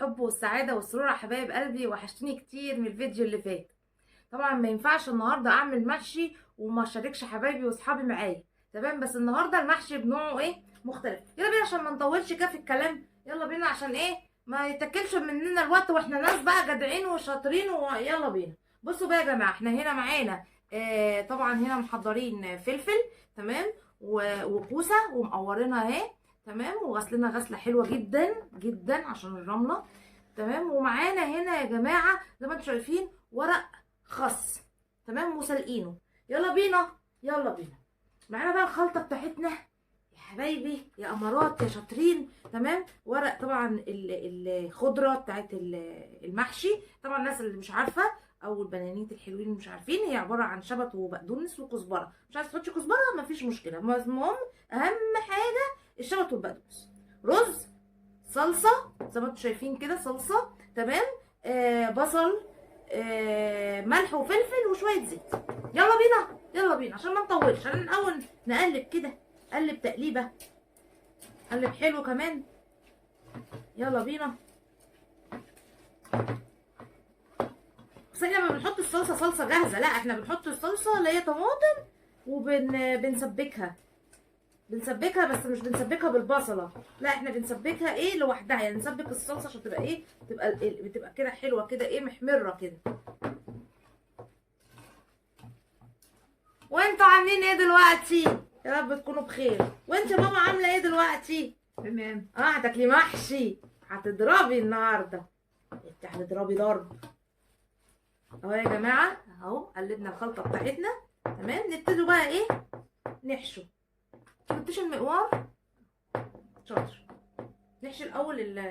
الحب والسعادة والسرور يا حبايب قلبي، وحشتوني كتير من الفيديو اللي فات. طبعا ما ينفعش النهارده اعمل محشي وما اشاركش حبايبي واصحابي معايا. تمام، بس النهارده المحشي بنوعه ايه مختلف. يلا بينا عشان ما نطولش كده في الكلام، يلا بينا عشان ايه ما يتاكلش مننا الوقت، واحنا ناس بقى جدعين وشاطرين، ويلا بينا. بصوا بقى يا جماعه، احنا هنا معانا طبعا هنا محضرين فلفل. تمام، وكوسه ومقورينها اهي. تمام، وغسلنا غسله حلوه جدا جدا عشان الرمله. تمام، ومعانا هنا يا جماعه زي ما انتم شايفين ورق خس. تمام، وسلقينه. يلا بينا يلا بينا. معانا بقى الخلطه بتاعتنا يا حبايبي يا امارات يا شاطرين. تمام، ورق طبعا الخضره بتاعت المحشي. طبعا الناس اللي مش عارفه او البنانيت الحلوين اللي مش عارفين، هي عباره عن شبت وبقدونس وكزبره. مش عايز تحطي كزبره مفيش مشكله، المهم اهم حاجه الشبت والبقدونس. رز، صلصه زي ما انتم شايفين كده صلصه. تمام، بصل، ملح وفلفل وشويه زيت. يلا بينا يلا بينا عشان ما نطولش، عشان الاول نقلب كده، قلب تقليبه، قلب حلو كمان. يلا بينا. بس احنا ما بنحط الصلصه صلصه جاهزه، لا احنا بنحط الصلصه اللي هي طماطم وبنسبكها. بنسبكها بس مش بنسبكها بالبصله، لا احنا بنسبكها ايه لوحدها، يعني نسبك الصلصه عشان تبقى ايه، بتبقى كده حلوه كده ايه محمره كده. وانتوا عاملين ايه دلوقتي؟ يا رب تكونوا بخير. وانت يا ماما عامله ايه دلوقتي؟ تمام. هتاكلي محشي، هتضربي النهارده، انت هتضربي ضرب. اهو يا جماعه، اهو قلبنا الخلطه بتاعتنا. تمام، نبتدوا بقى ايه نحشو. جبتوش المقوار؟ شاطر. نحشي الاول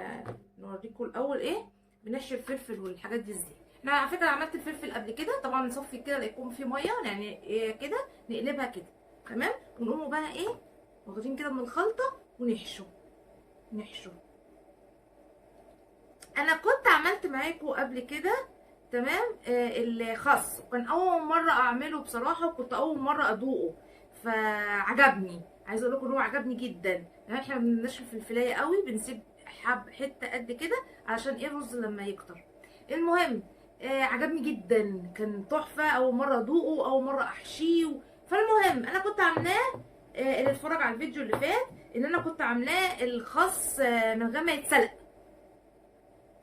نوريكم الاول ايه بنحشي الفلفل والحاجات دي ازاي. احنا على فكره عملت الفلفل قبل كده، طبعا نصفي كده يكون فيه ميه، يعني إيه كده نقلبها كده. تمام، ونقوموا بقى ايه واخدين كده من الخلطه ونحشو نحشو. انا كنت عملت معاكم قبل كده. تمام، الخس كان اول مره اعمله بصراحه، وكنت اول مره ادوقه فعجبني. عايزه اقول لكم ان هو عجبني جدا. يعني احنا ما بنشوي الفلفلايه قوي، بنسيب حته قد كده علشان ايه الرز لما يكتر. المهم عجبني جدا، كان تحفه، اول مره ادوقه اول مره احشيه. فالمهم انا كنت عاملاه، اللي اتفرج على الفيديو اللي فات ان انا كنت عاملاه الخس من غير ما يتسلق.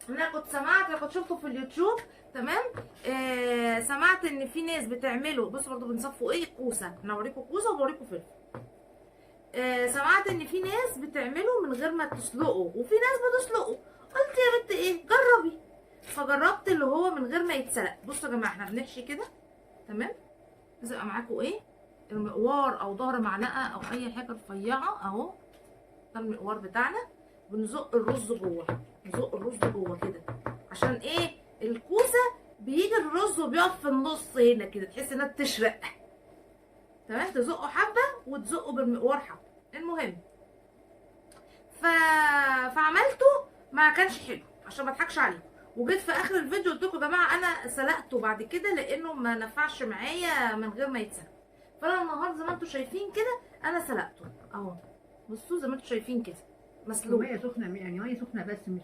انا كنت شفته في اليوتيوب. تمام، سمعت ان في ناس بتعمله. بصوا برضو بنصفوا ايه الكوسه، انا اوريكم كوسه وبوريكم فلفل. سمعت ان في ناس بتعمله من غير ما تسلقه، وفي ناس بتسلقه. قلت يا بنت ايه جربي، فجربت اللي هو من غير ما يتسلق. بصوا يا جماعه احنا بنحشي كده. تمام، لازم يبقى معاكم ايه المقوار او ظهر معلقه او اي حاجه رفيعه اهو. ده المقوار بتاعنا. بنزق الرز جوه، نزق الرز جوه كده عشان ايه الكوسه بيجي الرز وبيقف في النص هنا كده، تحس انها بتشرق. تمام، تزقه حبه وتزقه بالمقوار حبه. المهم ف... فعملته ما كانش حلو عشان ما اضحكش عليكم. وجيت في اخر الفيديو قلت لكم يا جماعه انا سلقته بعد كده لانه ما نفعش معايا من غير ما يتسلق. فانا النهارده زي ما انتم شايفين كده انا سلقته اهو. بصوا زي ما انتم شايفين كده مسلوق. ميه سخنه، يعني ميه سخنه بس مش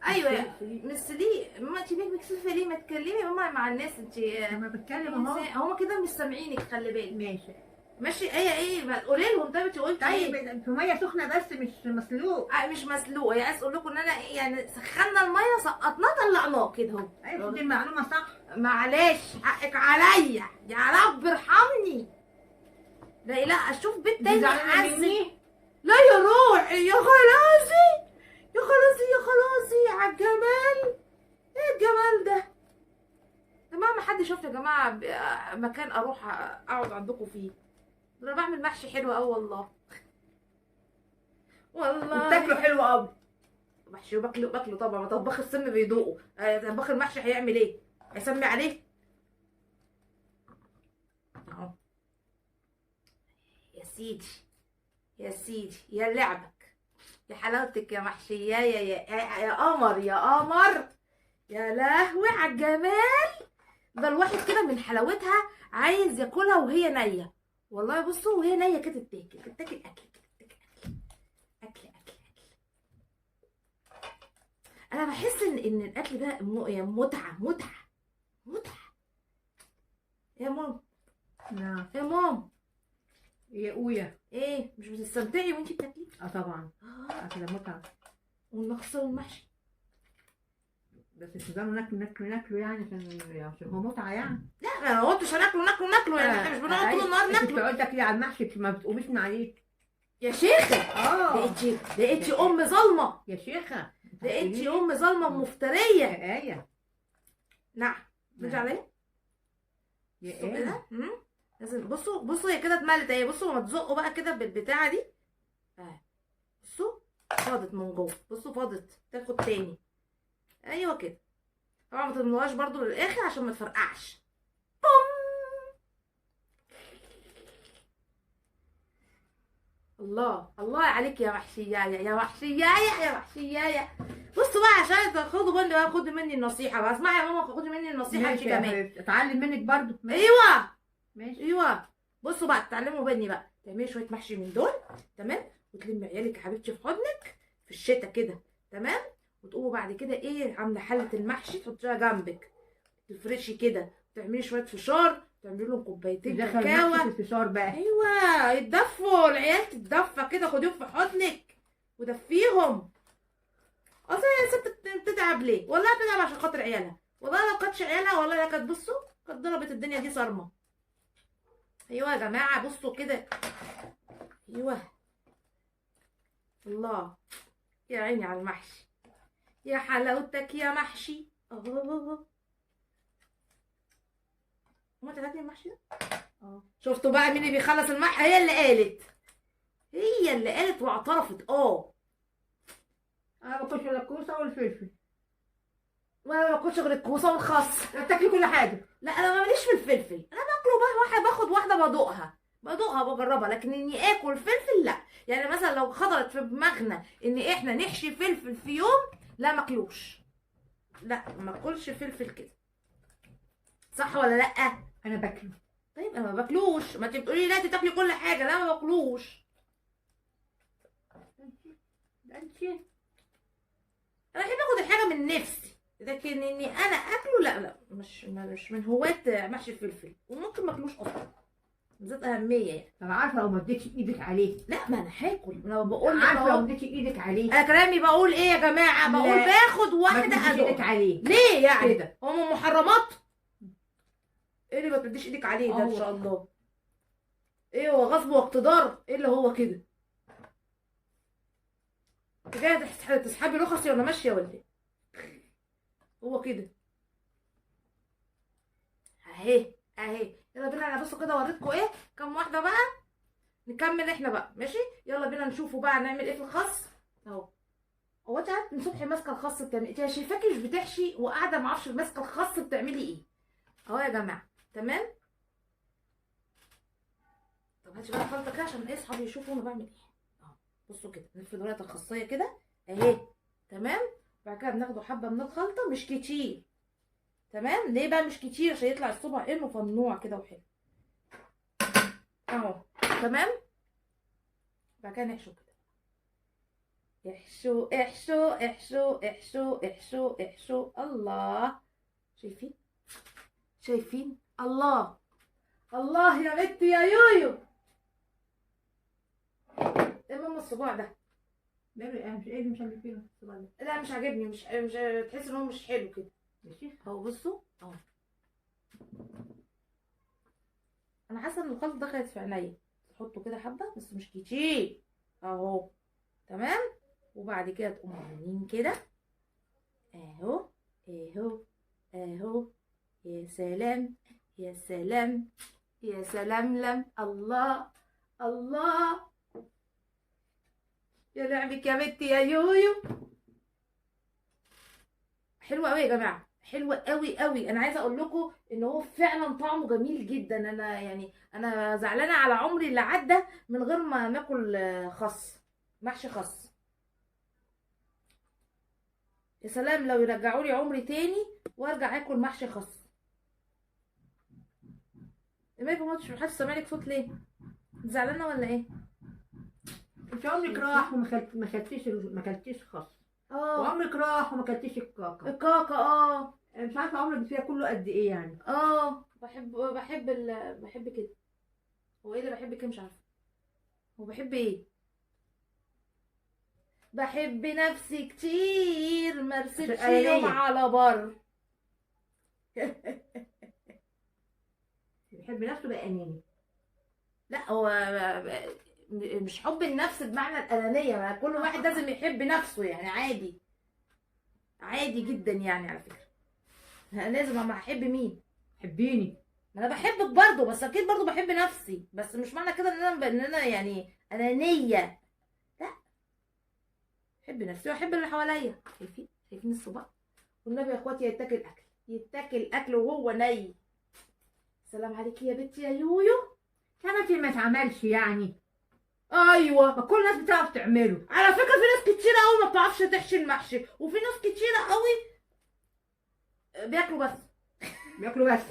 ايوه سليق. مش ليه ماما، انت بيك مكسوفه ليه؟ ما تكلمي ماما مع الناس انت. لما بتكلم اهو. هما كده مش سامعينك، خلي بالك. ماشي. ماشي، ايه ما قولي لهم. طيب انت قلتي طيب ايه؟ في ميه سخنه بس مش مسلوق. مش مسلوق، هي عايز اقول لكم ان انا ايه يعني سخنا الميه سقطناه طلعناه كده اهو. ايوه دي المعلومه صح. معلش حقك عليا يا رب ارحمني. لا لا اشوف بيت تاني زعلانه عز. مني. لا يا روحي يا خلاصي يا خلاصي يا خلاصي على الجمال. ايه الجمال ده يا جماعه؟ ما حد شوف يا جماعه مكان اروح اقعد عندكم فيه. ده انا بعمل محشي حلو قوي والله. والله وبتاكله حلو قوي. محشي باكله طبعا. طباخ السم بيدوقه، طباخ المحشي هيعمل ايه؟ هيسمي عليه اهو. يا سيدي يا سيدي يا لعبك يا حلاوتك يا محشي يا قمر يا قمر. يا لهوي على الجمال. ده الواحد كده من حلاوتها عايز ياكلها وهي نيه. والله بصوا وهي نيه كده تتاكل اكل كده، تتاكل اكل اكل اكل اكل. انا بحس ان الاكل ده يعني متعه. يا ماما، نعم. يا ماما، يا قوية. ايه مش بتستمتعي وانتي بتاكلي؟ طبعا. اه. اكل متعة. والمخصه والمحشي. بس تفضلوا ناكلوا يعني عشان هو متعة يعني. لا انا ما قلتش هناكله يعني، احنا مش بنقعد طول النهار انت ناكله. بتقعدي تاكلي على المحشي ما بتقوميش من عليه. يا شيخه، اه. لقيتي ام ظالمه، يا شيخة. لقيتي ام ظالمه ومفتريه. يا آية. نعم. نرجع عليا. يا بصوا آية. كده. لازم بصوا هي كده اتملت اهي. بصوا لما تزقوا بقى كده بالبتاعه دي اهي. بصوا فاضت من جوه. بصوا فاضت، تاخد تاني. ايوه كده. طبعا ما تملوهاش برضو للاخر عشان ما تفرقعش. الله الله عليك يا وحشيايه، يا وحشيايه، يا وحشيايه. بصوا بقى عشان تاخدوا بالي بقى، خدوا مني النصيحه بقى. اسمعي يا ماما، خدي مني النصيحه انت ماشي يا كمان. حبيبتي، اتعلم منك برضو. ايوه ماشي. ايوه. بصوا بقى تتعلموا مني بقى. تعملي شويه محشي من دول، تمام، وتلمي عيالك يا حبيبتي في حضنك في الشتاء كده، تمام. وتقوموا بعد كده ايه، عامله حله المحشي تحطيها جنبك، تفرشي كده، تعملي شويه فشار، تعملي لهم كوبايتين دخل كاكاو. المحشي في الفشار بقى. ايوه يتدفوا العيال، تتدفى كده، خديهم في حضنك ودفيهم. اصل هي الست بتتعب ليه؟ والله بتتعب عشان خاطر عيالها. والله لو كانتش عيالها والله لا كانت، بصوا كانت ضربت الدنيا دي صارمه. ايوه يا جماعه بصوا كده. ايوه. الله يا عيني على المحشي، يا حلاوتك يا محشي. الله. هو انت تاكلي المحشي ده؟ شفتوا بقى مين اللي بيخلص المحشي؟ هي اللي قالت واعترفت. انا ما باكلش الا الكوسه والفلفل. وانا ما باكلش غير الكوسه والخس. بتاكلي كل حاجه. لا انا ماليش في الفلفل، انا باكله بقى واحد، باخد واحده بدوقها بجربها، لكن اني اكل فلفل لا. يعني مثلا لو خطرت في دماغنا ان احنا نحشي فلفل في يوم، لا ماكلوش. لا ما اكلش فلفل كده، صح ولا لا؟ انا باكله. طيب انا ما باكلوش، ما انت بتقولي لا تاكلي كل حاجه، لا ما باكلوش. انت انا بحب اخد الحاجه من نفسي، لكن اني انا اكله لا مش من هواة محشي الفلفل، وممكن ما اكلوش اصلا، ذات اهميه يعني. انا عارفه لو مديتش ايدك عليه. لا ما انا هاكل، انا بقول لك عارفه لو اهو. مديتش ايدك عليه. انا كلامي بقول ايه يا جماعه؟ بقول لا. باخد ما واحده تمديش ايدك ادوق. عليه. ليه يعني؟ كده. هم محرمات؟ ايه اللي ما تديش ايدك عليه ده ان أهو. شاء الله؟ ايه هو غصب واقتدار؟ ايه اللي هو كده؟ انت جايه تسحبي رخصي ولا ماشيه ولا ايه؟ هو كده اهي. يلا بينا، انا بصوا كده وريتكم ايه كام واحده بقى. نكمل احنا بقى ماشي. يلا بينا نشوفوا بقى نعمل ايه في الخس اهو. هو انت قاعده من صبحي ماسكه الخس بتعملي ايه؟ شايفاكي مش بتحشي وقاعده ما اعرفش ماسكه الخس بتعملي ايه. اهو يا جماعه تمام. طب هاتي بقى الخلطه كده عشان ايه اصحابي يشوفوا انا بعمل ايه. اهو بصوا كده، نفرد ورقه الخاصيه كده اهي، تمام. بعد كده بناخده حبه من الخلطه، مش كتير، تمام. ليه بقى مش كتير؟ عشان يطلع الصبع انه فنوع كده وحلو اهو، تمام. بعد كده نحشو كده، احشو احشو احشو احشو احشو احشو. الله، شايفين الله الله يا بنتي يا يويو. ايه ماما الصباع ده؟ مش ايه اللي مش عارف فيه الصباع ده. لا مش عاجبني، مش تحس ان هو مش حلو كده. يا شيخ. اهو بصوا اهو. انا حاسه ان الخلطه دخلت في عينيا. تحطوا كده حبه بس مش كتير اهو، تمام. وبعد كده تقوموا عاملين كده اهو اهو اهو. يا سلام يا سلام يا سلام لم. الله الله يا لعبك يا بنتي يا يويو. حلوه قوي يا جماعه، حلوه قوي قوي. انا عايزه اقول لكم ان هو فعلا طعمه جميل جدا. انا يعني انا زعلانه على عمري اللي عدى من غير ما ناكل خس، محشي خس. يا سلام لو يرجعوا لي عمري تاني وارجع اكل محشي خس. ما يبقى مش سامعلك صوت ليه؟ زعلانه ولا ايه؟ انت عمرك راح وما خدتيش ما خدتيش خس. اه وعمرك راح وما كلتيش الكاكا. الكاكا اه. مش عارفه عمرك فيها كله قد ايه يعني. اه بحب كده. هو ايه اللي بحب كده مش عارفه. هو بحب ايه؟ بحب نفسي كتير مرستش عشان يوم أنانية. على بر. بيحب نفسه بقى اناني. لا هو مش حب النفس بمعنى الأنانية، ما كل واحد لازم يحب نفسه يعني عادي. عادي جدا يعني على فكرة. أنا لازم اما احب مين؟ حبيني. ما انا بحبك برضه، بس اكيد برضه بحب نفسي، بس مش معنى كده ان انا يعني انانية. لا، بحب نفسي واحب اللي حواليا. شايفين الصباع؟ والنبي يا اخواتي يتاكل اكل، يتاكل اكل وهو ني. سلام عليكي يا بنتي يا يويو. كانت ما اتعملش يعني. ايوه ما كل الناس بتعرف تعمله. على فكره في ناس كتير قوي ما بتعرفش تحشي المحشي، وفي ناس كتير قوي بياكلوا بس. بياكلوا بس.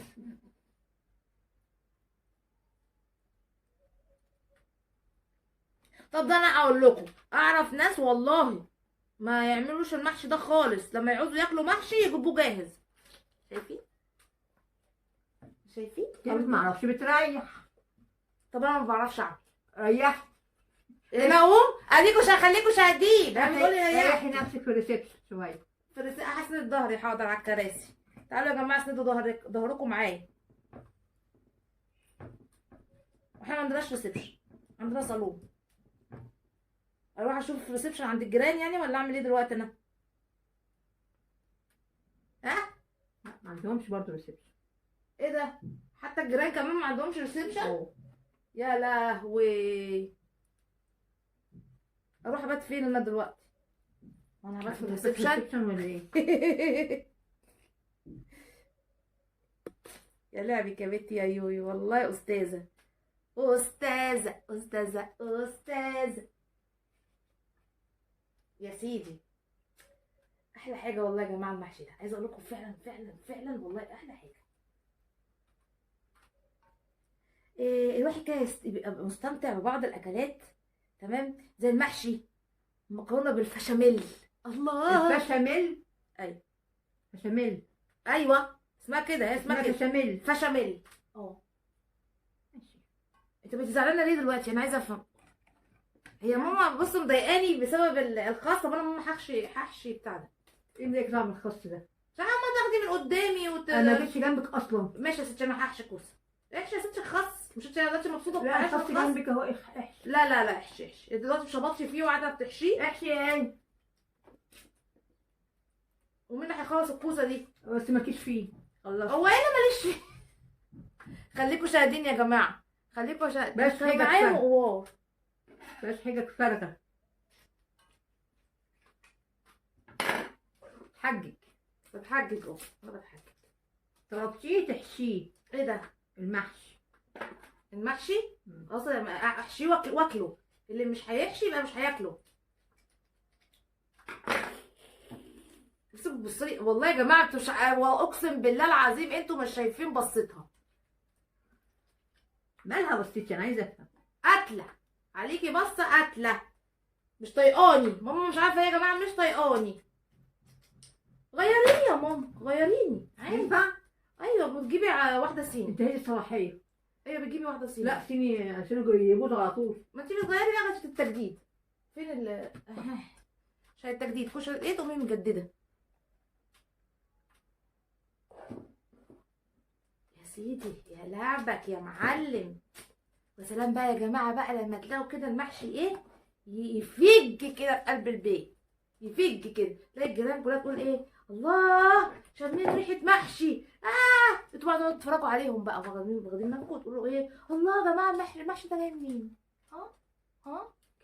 طب ده انا اقول لكم، اعرف ناس والله ما يعملوش المحشي ده خالص، لما يعوزوا ياكلوا محشي يجيبوه جاهز. شايفين؟ شايفين؟ كانت ما اعرفش بتريح. طب انا ما بعرفش اعمل. ريح. انا اقوم اديكوا هخليكوا شاهدين. انا بقول لي ريحي نفسك في الريسبشن شويه. هسند ظهري حاضر على الكراسي. تعالوا يا جماعه اسندوا ظهركم معايا. واحنا ما عندناش ريسبشن، عندنا صالون. اروح اشوف ريسبشن عند الجيران يعني، ولا اعمل ايه دلوقتي انا؟ ها؟ لا، ما عندهمش برضه ريسبشن. ايه ده؟ حتى الجيران كمان ما عندهمش ريسبشن؟ يا لهوي. اروح ابات فين انا دلوقتي؟ وانا هبات في الريسبشن ولا ايه؟ يا لعبك يا بنتي يا يويو، والله استاذه استاذه استاذه استاذه. يا سيدي احلى حاجه والله يا جماعه المحشي ده، عايزه اقول لكم فعلا فعلا فعلا والله احلى حاجه. إيه الواحد كده يبقى مستمتع ببعض الاكلات. تمام، زي المحشي، مكرونه بالبشاميل. الله. البشاميل. ايوه بشاميل. ايوه اسمها كده، هي اسمها كده بشاميل. بشاميل. اه. انت زعلانه ليه دلوقتي؟ انا عايزه افهم. هي ماما بص مضايقاني بسبب الخاص. طب انا ماما هحشي بتاع ده. ايه اللي يطلع من الخس ده؟ عشان ما تاخدي من قدامي انا ما جيتش جنبك اصلا. ماشي يا ستي انا هحشي كوسه. احشي يا ستي الخس. مش انت دلوقتي مبسوطه لا بحشي الخس جنبك اهو. احشي. لا احشي. انت دلوقتي مش شبطتي فيه وقاعده بتحشيه. احشي يعني. ومين اللي هيخلص الكوسه دي؟ بس مالكيش فيه. الله. هو ايه اللي ماليش فيه؟ خليكوا شاهدين يا جماعه، خليكوا شاهدين. بس حاجة معايا تفهم. مقوار. بس حاجه فارغه. حجك. بتحجج اهو، انا بتحجج. طلبتيه تحشيه. ايه ده؟ المحشي. المحشي اصلا احشيه واكله. اللي مش هيحشي يبقى مش هياكله. بس بصي والله يا جماعه انتوا واقسم بالله العظيم انتوا مش شايفين بصتها. مالها بصيتي؟ انا عايزه افهم. قتله عليكي بصه قتله. مش طايقاني ماما، مش عارفه يا جماعه، مش طايقاني. غيريني يا ماما، غيريني عادي. ينفع؟ ايوه بتجيبي واحده صيني. انت هي الصلاحيه. ايوه بتجيبي واحده صيني. لا صيني عشان يبوظوا على طول. ما انتي بتغيري لغه التجديد. فين شاي التجديد؟ خش ايه تقومي مجدده. يا سيدي يا لعبك يا معلم. وسلام بقى يا جماعه بقى لما تلاقوا كده المحشي ايه يفج كده في قلب البيت. يفج كده تلاقي الجيران كلها تقول ايه؟ الله شامين ريحه محشي. انتوا بقى تقعدوا تتفرجوا عليهم بقى واخدين بالكم وتقولوا ايه؟ الله يا جماعه المحشي ده جاي منين؟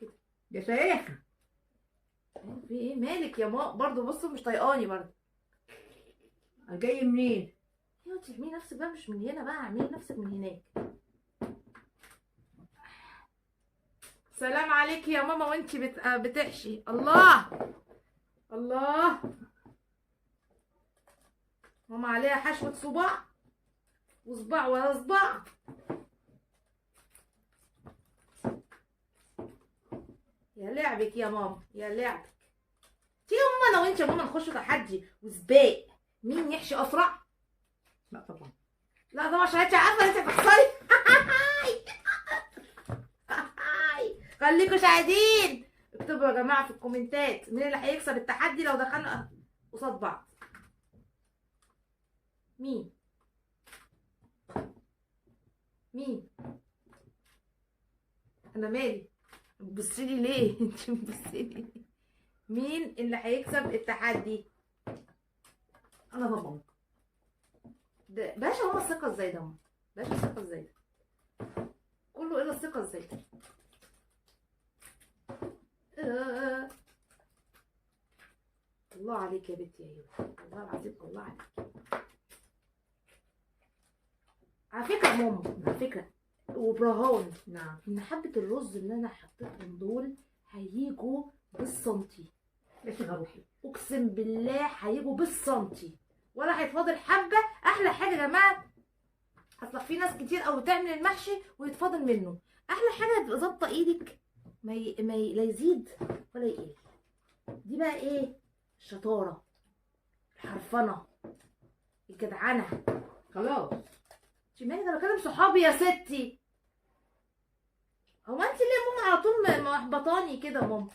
كده. يا شيخه في ايه مالك يا ماما؟ برضه بصوا مش طايقاني برضه. جاي منين؟ ايوه تعملي نفسك بقى مش من هنا بقى، اعملي نفسك من هناك. سلام عليكي يا ماما وانتي بتحشي. الله الله. ماما عليها حشوة صباع وصباع ولا صباع. يا لعبك يا ماما يا لعبك. تيجي انا وانت يا ماما نخش تحدي وسباق مين يحشي اسرع. لا طبعا. لا طبعا عشان انت عارفه انت هتخسري. خليكوا شاهدين، اكتبوا يا جماعه في الكومنتات مين اللي هيكسب التحدي لو دخلنا قصاد بعض. مين انا مالي بتبصيلي ليه؟ انت بتبصيلي مين اللي هيكسب التحدي؟ انا طبعا. ده باشا، هو الثقه ازاي ده؟ باشا الثقه ازاي ده؟ كله الا الثقه ازاي ده؟ الله عليك يا بنتي يا يوسف، والله العظيم الله عليك. على فكره يا ماما، على فكره وبرهان نعم. ان حبه الرز اللي انا حطيتهم دول هيجوا بالسنتي. ايش روحي؟ اقسم بالله هيجوا بالسنتي ولا هيتفاضل حبه. احلى حاجه يا جماعه، اصل في ناس كتير قوي تعمل المحشي ويتفاضل منه. احلى حاجه تبقى ظابطه ايدك، لا يزيد ولا يقل. دي بقى ايه؟ الشطاره، الحرفنه، الجدعنه. خلاص. انت مالك؟ انا بكلم صحابي يا ستي. هو انت ليه يا ماما على طول محبطاني كده يا ماما؟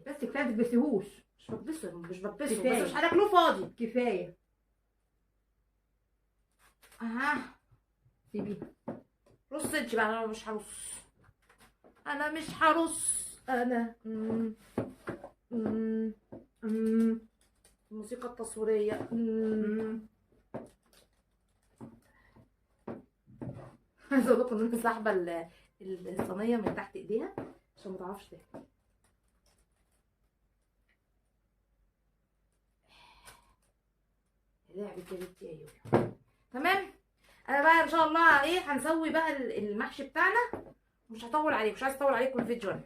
بس كفايه ما تلبسيهوش. مش بكبسه، مش بكبسه، كفاية. بس مش هناكلوه فاضي. كفايه. اها سيبيه. رص انت بقى. انا مش هرص، انا مش هرص. انا الموسيقى التصويريه. عايزه اقول لكم ان انت ساحبه الصينيه من تحت ايديها عشان ما تعرفش تاكل. لعبة يا بنتي يا يويا. تمام. انا بقى ان شاء الله ايه هنسوي بقى المحشي بتاعنا. مش هطول عليكم، مش عايزه اطول عليكم الفيديو انا.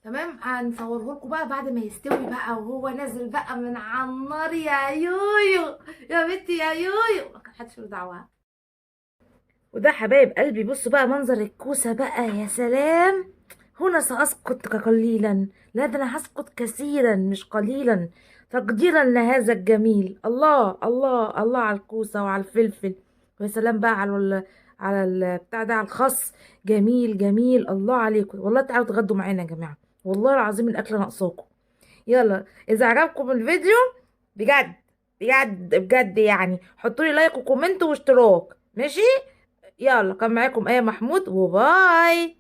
تمام. هنصوره لكم بقى بعد ما يستوي بقى وهو نازل بقى من على النار يا يويو يا بنتي يا يويو. ما كان حدش له دعوه. وده حبايب قلبي بصوا بقى منظر الكوسه بقى، يا سلام. هنا سأسقط قليلا، لا ده انا هسقط كثيرا مش قليلا، تقديرا لهذا الجميل. الله الله الله على الكوسه وعلى الفلفل، ويا سلام بقى على بتاع ده، على الخس. جميل جميل. الله عليكم والله. تعالوا اتغدوا معانا يا جماعه، والله العظيم الاكل ناقصاكم. يلا اذا عجبكم الفيديو بجد بجد بجد يعني حطوا لي لايك وكومنت واشتراك، ماشي؟ يلا كان معاكم ايه محمود، وباي.